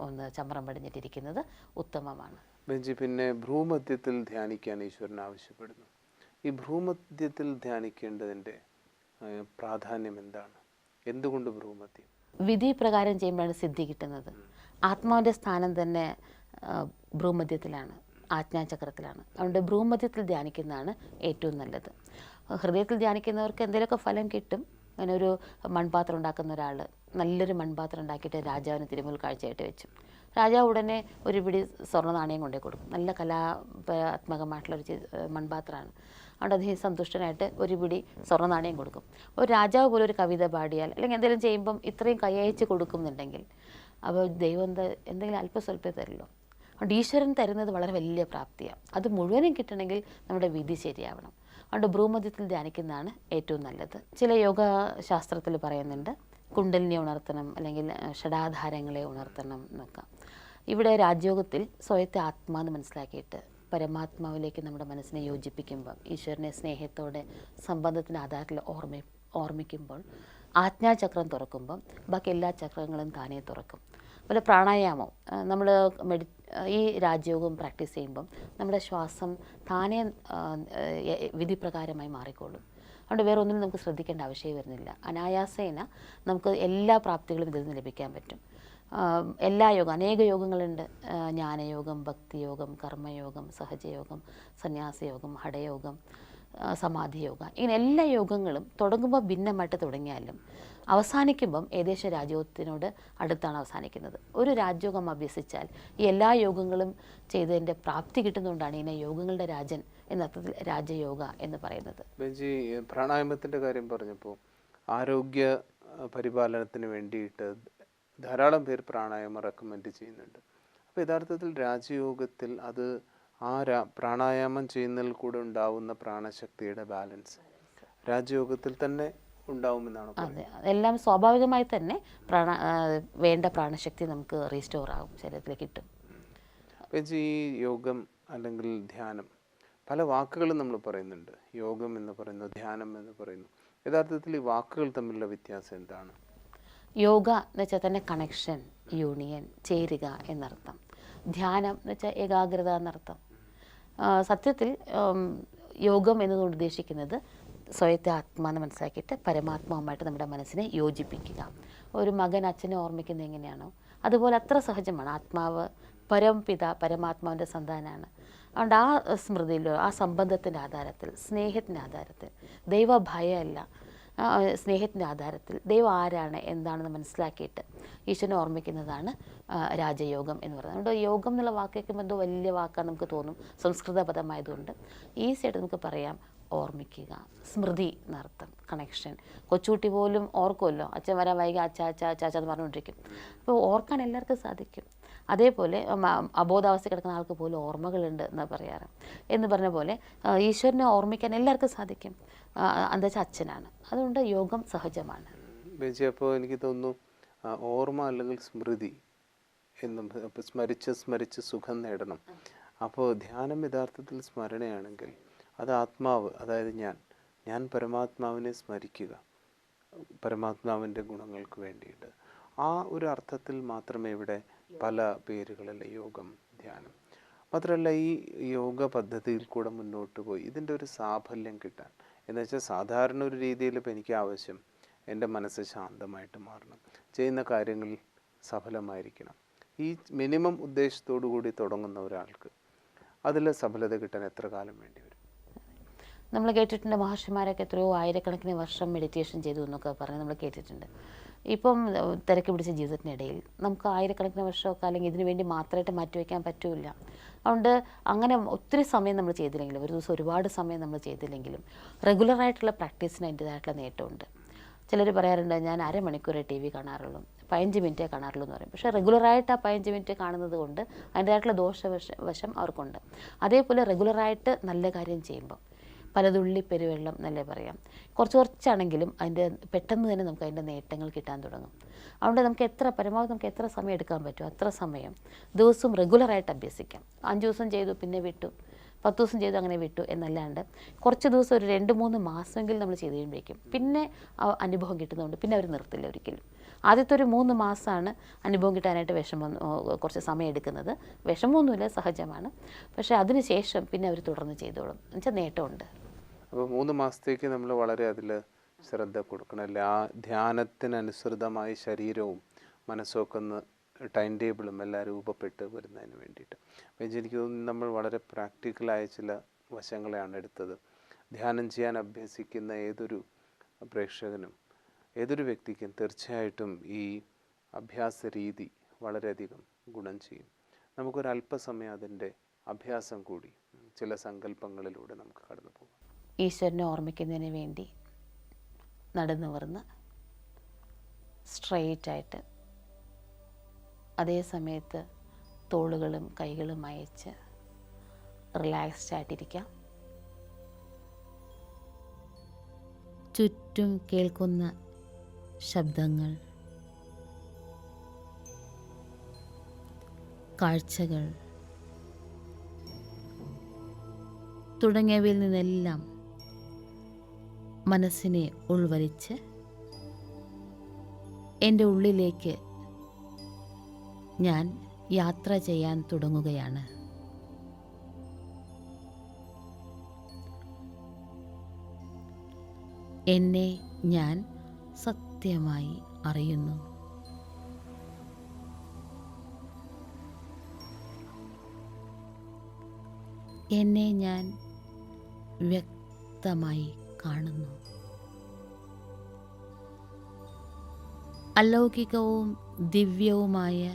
ഒന്ന് ചമ്രം പടിഞ്ഞിട്ടിരിക്കുന്നത് ഉത്തമമാണ്. ബെഞ്ചി, പിന്നെ ഭ്രൂമധ്യത്തിൽ ധ്യാനിക്കാൻ ഈശ്വരൻ ആവശ്യപ്പെടുന്നു. ഈ ഭ്രൂമധ്യത്തിൽ ധ്യാനിക്കേണ്ടതിൻ്റെ പ്രാധാന്യം എന്താണ്? എന്തുകൊണ്ട് ഭ്രൂമധ്യം? വിധി പ്രകാരം ചെയ്യുമ്പോഴാണ് സിദ്ധി കിട്ടുന്നത്. ആത്മാവിൻ്റെ സ്ഥാനം തന്നെ ഭ്രൂമധ്യത്തിലാണ്, ആജ്ഞാചക്രത്തിലാണ്. അതുകൊണ്ട് ഭ്രൂമധ്യത്തിൽ ധ്യാനിക്കുന്നതാണ് ഏറ്റവും നല്ലത്. ഹൃദയത്തിൽ ധ്യാനിക്കുന്നവർക്ക് എന്തെങ്കിലുമൊക്കെ ഫലം കിട്ടും. അങ്ങനെ ഒരു മൺപാത്രം ഉണ്ടാക്കുന്ന ഒരാൾ നല്ലൊരു മൺപാത്രം ഉണ്ടാക്കിയിട്ട് രാജാവിന് തിരുമുൽ കാഴ്ചയായിട്ട് വെച്ചു. രാജാവ് ഉടനെ ഒരു പിടി സ്വർണ്ണ നാണയം കൊണ്ടേ കൊടുക്കും. നല്ല കലാത്മകമായിട്ടുള്ളൊരു മൺപാത്രമാണ്. അതുകൊണ്ട് അദ്ദേഹം സന്തുഷ്ടനായിട്ട് ഒരു പിടി സ്വർണ്ണ നാണയം കൊടുക്കും. ഒരു രാജാവ് പോലും ഒരു കവിത പാടിയാൽ അല്ലെങ്കിൽ എന്തെങ്കിലും ചെയ്യുമ്പം ഇത്രയും കൈയച്ച് കൊടുക്കുന്നുണ്ടെങ്കിൽ അപ്പോൾ ദൈവം എന്തെങ്കിലും അല്പസ്വല്പേ തരുമല്ലോ. അതുകൊണ്ട് ഈശ്വരൻ തരുന്നത് വളരെ വലിയ പ്രാപ്തിയാണ്. അത് മുഴുവനും കിട്ടണമെങ്കിൽ നമ്മുടെ വിധി ശരിയാവണം. അതുകൊണ്ട് ഭ്രൂമധ്യത്തിൽ ധ്യാനിക്കുന്നതാണ് ഏറ്റവും നല്ലത്. ചില യോഗ ശാസ്ത്രത്തിൽ പറയുന്നുണ്ട് കുണ്ടലിനെ ഉണർത്തണം, അല്ലെങ്കിൽ ഷഡാധാരങ്ങളെ ഉണർത്തണം എന്നൊക്കെ. ഇവിടെ രാജയോഗത്തിൽ സ്വയത്തെ ആത്മാന്ന് മനസ്സിലാക്കിയിട്ട് പരമാത്മാവിലേക്ക് നമ്മുടെ മനസ്സിനെ യോജിപ്പിക്കുമ്പോൾ, ഈശ്വരനെ സ്നേഹത്തോടെ സംബന്ധത്തിൻ്റെ ആധാരത്തിൽ ഓർമ്മിക്കുമ്പോൾ, ആജ്ഞാചക്രം തുറക്കുമ്പം ബാക്കി എല്ലാ ചക്രങ്ങളും താനേ തുറക്കും. അതുപോലെ പ്രാണായാമം നമ്മൾ ഈ രാജയോഗം പ്രാക്ടീസ് ചെയ്യുമ്പം നമ്മുടെ ശ്വാസം താനേ വിധിപ്രകാരമായി മാറിക്കോളും. അതുകൊണ്ട് വേറെ ഒന്നിനും നമുക്ക് ശ്രദ്ധിക്കേണ്ട ആവശ്യമേ വരുന്നില്ല. അനായാസേന നമുക്ക് എല്ലാ പ്രാപ്തികളും ഇതിൽ നിന്ന് ലഭിക്കാൻ പറ്റും. എല്ലാ യോഗം, അനേക യോഗങ്ങളുണ്ട്. ജ്ഞാനയോഗം, ഭക്തിയോഗം, കർമ്മയോഗം, സഹജയോഗം, സന്യാസയോഗം, ഹഠയോഗം, സമാധിയോഗ, ഇങ്ങനെ എല്ലാ യോഗങ്ങളും തുടങ്ങുമ്പോൾ ഭിന്നമായിട്ട് തുടങ്ങിയാലും അവസാനിക്കുമ്പം ഏകദേശം രാജയോഗത്തിനോട് അടുത്താണ് അവസാനിക്കുന്നത്. ഒരു രാജയോഗം അഭ്യസിച്ചാൽ ഈ എല്ലാ യോഗങ്ങളും ചെയ്തതിൻ്റെ പ്രാപ്തി കിട്ടുന്നതുകൊണ്ടാണ് ഇതിനെ യോഗങ്ങളുടെ രാജൻ എന്ന അർത്ഥത്തിൽ രാജയോഗ എന്ന് പറയുന്നത്. ബെഞ്ചി, പ്രാണായാമത്തിൻ്റെ കാര്യം പറഞ്ഞപ്പോൾ ആരോഗ്യ പരിപാലനത്തിന് വേണ്ടിയിട്ട് ധാരാളം പേർ പ്രാണായാമം റെക്കമെൻഡ് ചെയ്യുന്നുണ്ട്. അപ്പോൾ യഥാർത്ഥത്തിൽ രാജയോഗത്തിൽ അത് പ്രാണായാമം ചെയ്യുന്നതിൽ കൂടെ ഉണ്ടാവുന്ന പ്രാണശക്തിയുടെ ബാലൻസ് രാജയോഗത്തിൽ തന്നെ ഉണ്ടാവുമെന്നാണ്. അതെ, എല്ലാം സ്വാഭാവികമായി തന്നെ വേണ്ട പ്രാണശക്തി നമുക്ക് റീസ്റ്റോർ ആകും, ശരീരത്തിലേക്ക് കിട്ടും. ഈ യോഗം അല്ലെങ്കിൽ ധ്യാനം പല വാക്കുകളും നമ്മൾ പറയുന്നുണ്ട്. യോഗം എന്ന് പറയുന്നു, ധ്യാനം എന്ന് പറയുന്നു. യഥാർത്ഥത്തിൽ ഈ വാക്കുകൾ തമ്മിലുള്ള വ്യത്യാസം എന്താണ്? യോഗ എന്ന് വെച്ചാൽ തന്നെ കണക്ഷൻ, യൂണിയൻ, ചേരുക എന്നർത്ഥം. ധ്യാനം എന്ന് വെച്ചാൽ ഏകാഗ്രത എന്നർത്ഥം. സത്യത്തിൽ യോഗം എന്നതുകൊണ്ട് ഉദ്ദേശിക്കുന്നത് സ്വയത്തെ ആത്മാന്ന് മനസ്സിലാക്കിയിട്ട് പരമാത്മാവുമായിട്ട് നമ്മുടെ മനസ്സിനെ യോജിപ്പിക്കുക. ഒരു മകൻ അച്ഛനെ ഓർമ്മിക്കുന്നത് എങ്ങനെയാണോ അതുപോലെ അത്ര സഹജമാണ്. ആത്മാവ് പരമാത്മാവിൻ്റെ സന്താനമാണ്. അതുകൊണ്ട് ആ സ്മൃതിയിലോ ആ സംബന്ധത്തിൻ്റെ ആധാരത്തിൽ, സ്നേഹത്തിൻ്റെ ആധാരത്തിൽ, ദൈവഭയമല്ല, സ്നേഹത്തിൻ്റെ ആധാരത്തിൽ ദൈവം ആരാണ് എന്താണെന്ന് മനസ്സിലാക്കിയിട്ട് ഈശ്വരനെ ഓർമ്മിക്കുന്നതാണ് രാജയോഗം എന്ന് പറയുന്നത്. അതുകൊണ്ട് യോഗം എന്നുള്ള വാക്ക് കേൾക്കുമ്പോൾ എന്തോ വലിയ വാക്കാണ് നമുക്ക് തോന്നും, സംസ്കൃത പദമായതുകൊണ്ട് ഈസിയായിട്ട് നമുക്ക് പറയാം ഓർമ്മിക്കുക, സ്മൃതി എന്നർത്ഥം, കണക്ഷൻ. കൊച്ചുകുട്ടി പോലും ഓർക്കുമല്ലോ, അച്ഛൻ വരാൻ വൈകി അച്ഛ അച്ഛ അച്ഛ അച്ഛ എന്ന് പറഞ്ഞുകൊണ്ടിരിക്കും. അപ്പോൾ ഓർക്കാൻ എല്ലാവർക്കും സാധിക്കും. അതേപോലെ അബോധാവസ്ഥ കിടക്കുന്ന ആൾക്ക് പോലും ഓർമ്മകളുണ്ട് എന്ന് പറയാറ്. എന്ന് പറഞ്ഞ പോലെ ഈശ്വരനെ ഓർമ്മിക്കാൻ എല്ലാവർക്കും സാധിക്കും. എന്താ വെച്ചാൽ അച്ഛനാണ്. അതുകൊണ്ട് യോഗം സഹജമാണ്. അപ്പോൾ എനിക്ക് തോന്നുന്നു ഓർമ്മ അല്ലെങ്കിൽ സ്മൃതി എന്നും സ്മരിച്ച് സുഖം നേടണം. അപ്പോൾ ധ്യാനം യഥാർത്ഥത്തിൽ സ്മരണയാണെങ്കിൽ അത് ആത്മാവ്, അതായത് ഞാൻ പരമാത്മാവിനെ സ്മരിക്കുക, പരമാത്മാവിൻ്റെ ഗുണങ്ങൾക്ക് വേണ്ടിയിട്ട്. ആ ഒരു അർത്ഥത്തിൽ മാത്രമേ ഇവിടെ പല പേരുകളല്ല യോഗം, ധ്യാനം. മാത്രമല്ല ഈ യോഗ പദ്ധതിയിൽ കൂടെ മുന്നോട്ട് പോയി ഇതിൻ്റെ ഒരു സാഫല്യം കിട്ടാൻ, എന്ന് വെച്ചാൽ സാധാരണ ഒരു രീതിയിൽ ഇപ്പം എനിക്ക് ആവശ്യം എൻ്റെ മനസ്സ് ശാന്തമായിട്ട് മാറണം, ചെയ്യുന്ന കാര്യങ്ങളിൽ സഫലമായിരിക്കണം. ഈ മിനിമം ഉദ്ദേശത്തോടു കൂടി തുടങ്ങുന്ന ഒരാൾക്ക് അതിൽ സഫലത കിട്ടാൻ എത്ര കാലം വേണ്ടി വരും? നമ്മൾ കേട്ടിട്ടുണ്ട് മഹർഷിമാരൊക്കെ എത്രയോ ആയിരക്കണക്കിന് വർഷം മെഡിറ്റേഷൻ ചെയ്തു എന്നൊക്കെ പറഞ്ഞ് നമ്മൾ കേട്ടിട്ടുണ്ട്. ഇപ്പം തിരക്ക് പിടിച്ച ജീവിതത്തിനിടയിൽ നമുക്ക് ആയിരക്കണക്കിന് വർഷമൊക്കെ അല്ലെങ്കിൽ ഇതിനു വേണ്ടി മാത്രമായിട്ട് മാറ്റിവെക്കാൻ പറ്റില്ല. അതുകൊണ്ട് അങ്ങനെ ഒത്തിരി സമയം നമ്മൾ ചെയ്തില്ലെങ്കിലും, ഒരു ദിവസം ഒരുപാട് സമയം നമ്മൾ ചെയ്തില്ലെങ്കിലും റെഗുലറായിട്ടുള്ള പ്രാക്ടീസിന് അതിൻ്റേതായിട്ടുള്ള നേട്ടമുണ്ട്. ചിലർ പറയാറുണ്ട് ഞാൻ അരമണിക്കൂറേ ടി വി കാണാറുള്ളൂ, 15 മിനിറ്റേ കാണാറുള്ളൂ എന്ന് പറയും. പക്ഷേ റെഗുലറായിട്ട് ആ 15 മിനിറ്റ് കാണുന്നത് കൊണ്ട് അതിൻ്റേതായിട്ടുള്ള ദോഷവശം അവർക്കുണ്ട്. അതേപോലെ റെഗുലറായിട്ട് നല്ല കാര്യം ചെയ്യുമ്പോൾ പലതുള്ളി പെരുവെള്ളം എന്നല്ലേ പറയാം, കുറച്ചാണെങ്കിലും അതിൻ്റെ പെട്ടെന്ന് തന്നെ നമുക്ക് അതിൻ്റെ നേട്ടങ്ങൾ കിട്ടാൻ തുടങ്ങും. അതുകൊണ്ട് നമുക്ക് പരമാവധി നമുക്ക് എത്ര സമയം എടുക്കാൻ പറ്റുമോ അത്ര സമയം ദിവസവും റെഗുലറായിട്ട് അഭ്യസിക്കാം. 5 ദിവസം ചെയ്തു പിന്നെ വിട്ടു, 10 ദിവസം ചെയ്തു അങ്ങനെ വിട്ടു എന്നല്ലാണ്ട് കുറച്ച് ദിവസം ഒരു 2-3 മാസമെങ്കിലും നമ്മൾ ചെയ്ത് കഴിയുമ്പോഴേക്കും പിന്നെ അനുഭവം കിട്ടുന്നതുകൊണ്ട് പിന്നെ അവർ നിർത്തില്ല ഒരിക്കലും. ആദ്യത്തെ ഒരു 3 മാസമാണ് അനുഭവം കിട്ടാനായിട്ട് കുറച്ച് സമയം എടുക്കുന്നത്. വിഷമമൊന്നുമില്ല, സഹജമാണ്. പക്ഷേ അതിന് ശേഷം പിന്നെ അവർ തുടർന്ന് ചെയ്തോളും, എന്നുവെച്ചാൽ നേട്ടമുണ്ട്. അപ്പോൾ 3 മാസത്തേക്ക് നമ്മൾ വളരെ അതിൽ ശ്രദ്ധ കൊടുക്കണം അല്ലേ? ആ ധ്യാനത്തിനനുസൃതമായി ശരീരവും മനസ്സൊക്കെ ഒന്ന് ടൈം ടേബിളും എല്ലാം രൂപപ്പെട്ട് വരുന്നതിന് വേണ്ടിയിട്ട്. അപ്പോൾ എനിക്ക് തോന്നുന്നു നമ്മൾ വളരെ പ്രാക്ടിക്കലായ ചില വശങ്ങളെയാണ് എടുത്തത്. ധ്യാനം ചെയ്യാൻ അഭ്യസിക്കുന്ന ഏതൊരു പ്രേക്ഷകനും ഏതൊരു വ്യക്തിക്കും തീർച്ചയായിട്ടും ഈ അഭ്യാസ രീതി വളരെയധികം ഗുണം ചെയ്യും. നമുക്കൊരല്പസമയം അതിൻ്റെ അഭ്യാസം കൂടി ചില സങ്കല്പങ്ങളിലൂടെ നമുക്ക് കടന്നു പോകാം. ഈശ്വരനെ ഓർമ്മിക്കുന്നതിന് വേണ്ടി നടന്നുവർന്ന് സ്ട്രെയിറ്റായിട്ട്, അതേ സമയത്ത് തോളുകളും കൈകളും അയച്ച് റിലാക്സ്ഡ് ആയിട്ടിരിക്കാം. ചുറ്റും കേൾക്കുന്ന ശബ്ദങ്ങൾ, കാഴ്ചകൾ തുടങ്ങിയവയിൽ നിന്നെല്ലാം മനസ്സിനെ ഉൾവലിച്ച് എൻ്റെ ഉള്ളിലേക്ക് ഞാൻ യാത്ര ചെയ്യാൻ തുടങ്ങുകയാണ്. എന്നെ ഞാൻ സത്യമായി അറിയുന്നു. എന്നെ ഞാൻ വ്യക്തമായി കാണുന്നു. അലൗകികവും ദിവ്യവുമായ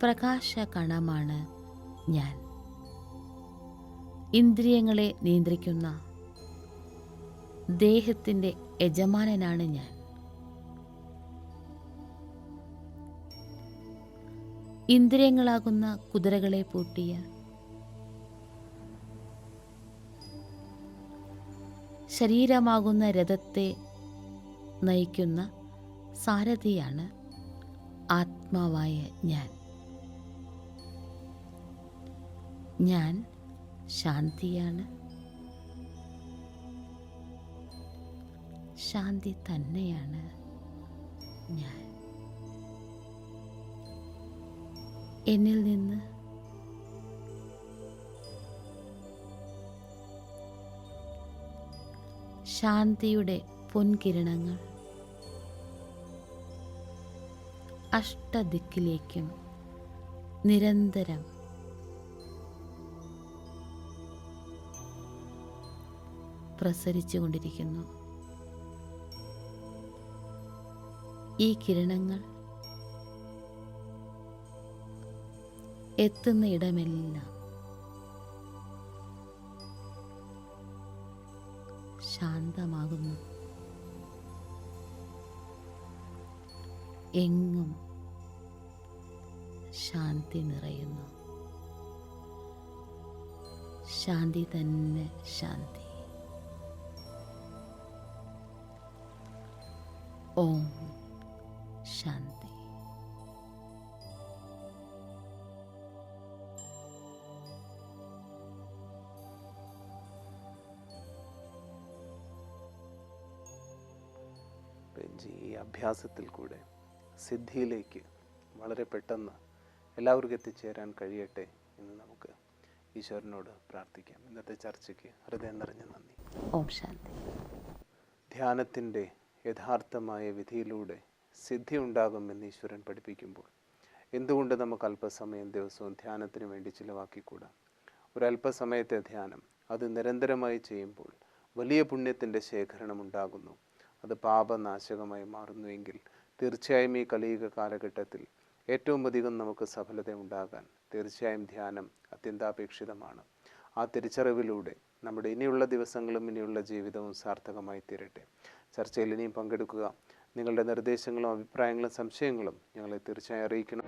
പ്രകാശകണമാണ് ഞാൻ. ഇന്ദ്രിയങ്ങളെ നിയന്ത്രിക്കുന്ന ദേഹത്തിൻ്റെ യജമാനനാണ് ഞാൻ. ഇന്ദ്രിയങ്ങളാകുന്ന കുതിരകളെ പൂട്ടിയ ശരീരമാകുന്ന രഥത്തെ നയിക്കുന്ന സാരഥിയാണ് ആത്മാവായ ഞാൻ. ഞാൻ ശാന്തിയാണ്. ശാന്തി തന്നെയാണ് ഞാൻ. എന്നിൽ നിന്ന് ശാന്തിയുടെ പൊൻകിരണങ്ങൾ അഷ്ടദിക്കിലേക്കും നിരന്തരം പ്രസരിച്ചുകൊണ്ടിരിക്കുന്നു. ഈ കിരണങ്ങൾ എത്തുന്ന ഇടമെല്ലാം ശാന്തമാകുന്നു. എങ്ങും ശാന്തി നിറയുന്നു. ശാന്തി തന്നെ ശാന്തി. ഓം ശാന്തി. ഈ അഭ്യാസത്തിൽ കൂടെ സിദ്ധിയിലേക്ക് വളരെ പെട്ടെന്ന് എല്ലാവർക്കും എത്തിച്ചേരാൻ കഴിയട്ടെ എന്ന് നമുക്ക് ഈശ്വരനോട് പ്രാർത്ഥിക്കാം. ഇന്നത്തെ ചർച്ചയ്ക്ക് ഹൃദയം നിറഞ്ഞ നന്ദി. ഓം ശാന്തി. ധ്യാനത്തിൻ്റെ യഥാർത്ഥമായ വിധിയിലൂടെ സിദ്ധി ഉണ്ടാകുമെന്ന് ഈശ്വരൻ പഠിപ്പിക്കുമ്പോൾ എന്തുകൊണ്ട് നമുക്ക് അല്പസമയം ദിവസവും ധ്യാനത്തിന് വേണ്ടി ചിലവാക്കിക്കൂടാ? ഒരല്പസമയത്തെ ധ്യാനം അത് നിരന്തരമായി ചെയ്യുമ്പോൾ വലിയ പുണ്യത്തിൻ്റെ ശേഖരണം ഉണ്ടാകുന്നു. അത് പാപനാശകമായി മാറുന്നുവെങ്കിൽ തീർച്ചയായും ഈ കലിയുഗ കാലഘട്ടത്തിൽ ഏറ്റവും അധികം നമുക്ക് സഫലത ഉണ്ടാകാൻ തീർച്ചയായും ധ്യാനം അത്യന്താപേക്ഷിതമാണ്. ആ തിരിച്ചറിവിലൂടെ നമ്മുടെ ഇനിയുള്ള ദിവസങ്ങളും ഇനിയുള്ള ജീവിതവും സാർത്ഥകമായി തീരട്ടെ. ചർച്ചയിൽ ഇനിയും പങ്കെടുക്കുക. നിങ്ങളുടെ നിർദ്ദേശങ്ങളും അഭിപ്രായങ്ങളും സംശയങ്ങളും ഞങ്ങളെ തീർച്ചയായും അറിയിക്കണം.